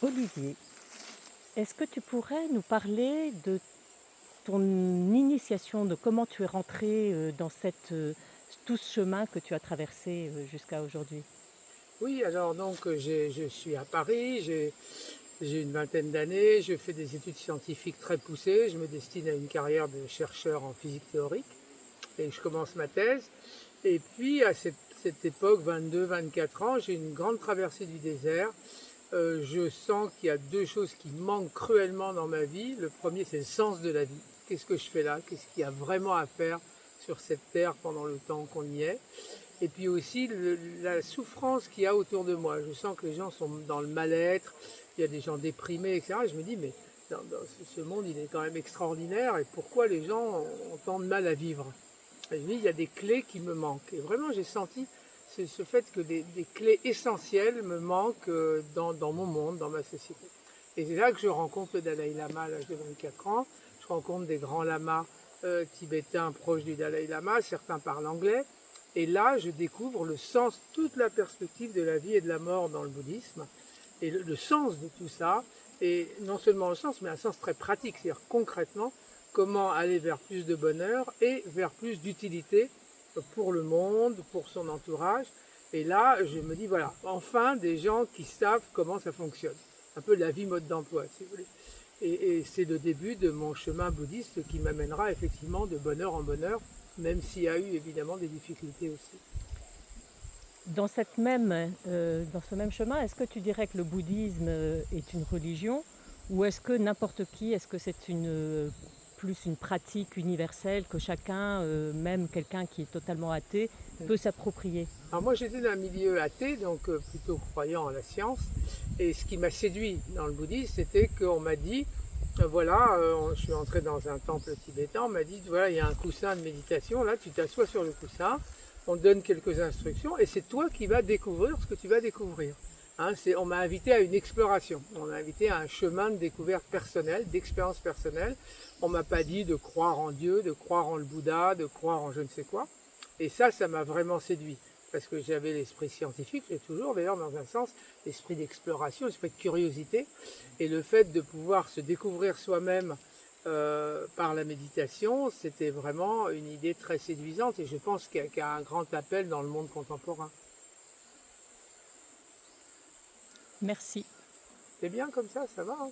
Olivier, est-ce que tu pourrais nous parler de ton initiation, de comment tu es rentré, dans tout ce chemin que tu as traversé, jusqu'à aujourd'hui? Oui, alors donc je suis à Paris, j'ai une vingtaine d'années, je fais des études scientifiques très poussées, je me destine à une carrière de chercheur en physique théorique et je commence ma thèse. Et puis à cette époque, 22-24 ans, j'ai une grande traversée du désert. Je sens qu'il y a deux choses qui manquent cruellement dans ma vie. Le premier, c'est le sens de la vie. Qu'est-ce que je fais là? Qu'est-ce qu'il y a vraiment à faire sur cette terre pendant le temps qu'on y est? Et puis aussi la souffrance qu'il y a autour de moi. Je sens que les gens sont dans le mal-être, il y a des gens déprimés, etc. Et je me dis, mais dans ce monde, il est quand même extraordinaire et pourquoi les gens ont tant de mal à vivre? Et je me dis, il y a des clés qui me manquent. Et vraiment, j'ai senti ce fait que des clés essentielles me manquent dans mon monde, dans ma société. Et c'est là que je rencontre le Dalai Lama à l'âge de 24 ans. Je rencontre des grands lamas tibétains proches du Dalai Lama, certains parlent anglais. Et là, je découvre le sens, toute la perspective de la vie et de la mort dans le bouddhisme, et le sens de tout ça, et non seulement le sens, mais un sens très pratique, c'est-à-dire concrètement, comment aller vers plus de bonheur et vers plus d'utilité pour le monde, pour son entourage. Et là, je me dis, voilà, enfin des gens qui savent comment ça fonctionne. Un peu la vie mode d'emploi, si vous voulez. Et c'est le début de mon chemin bouddhiste qui m'amènera effectivement de bonheur en bonheur, même s'il y a eu évidemment des difficultés aussi. Dans ce même chemin, est-ce que tu dirais que le bouddhisme, est une religion? Ou est-ce que n'importe qui, est-ce que c'est plus une pratique universelle que chacun, même quelqu'un qui est totalement athée, peut s'approprier? Alors moi j'étais d'un milieu athée, donc plutôt croyant à la science, et ce qui m'a séduit dans le bouddhisme, c'était qu'on m'a dit, voilà, je suis entré dans un temple tibétain, on m'a dit, voilà, il y a un coussin de méditation, là tu t'assois sur le coussin, on te donne quelques instructions, et c'est toi qui vas découvrir ce que tu vas découvrir. Hein, on m'a invité à une exploration, on m'a invité à un chemin de découverte personnelle, d'expérience personnelle. On m'a pas dit de croire en Dieu, de croire en le Bouddha, de croire en je ne sais quoi. Et ça m'a vraiment séduit parce que j'avais l'esprit scientifique, j'ai toujours d'ailleurs dans un sens l'esprit d'exploration, l'esprit de curiosité, et le fait de pouvoir se découvrir soi-même par la méditation, c'était vraiment une idée très séduisante et je pense qu'il y a un grand appel dans le monde contemporain. Merci. C'est bien comme ça va, hein.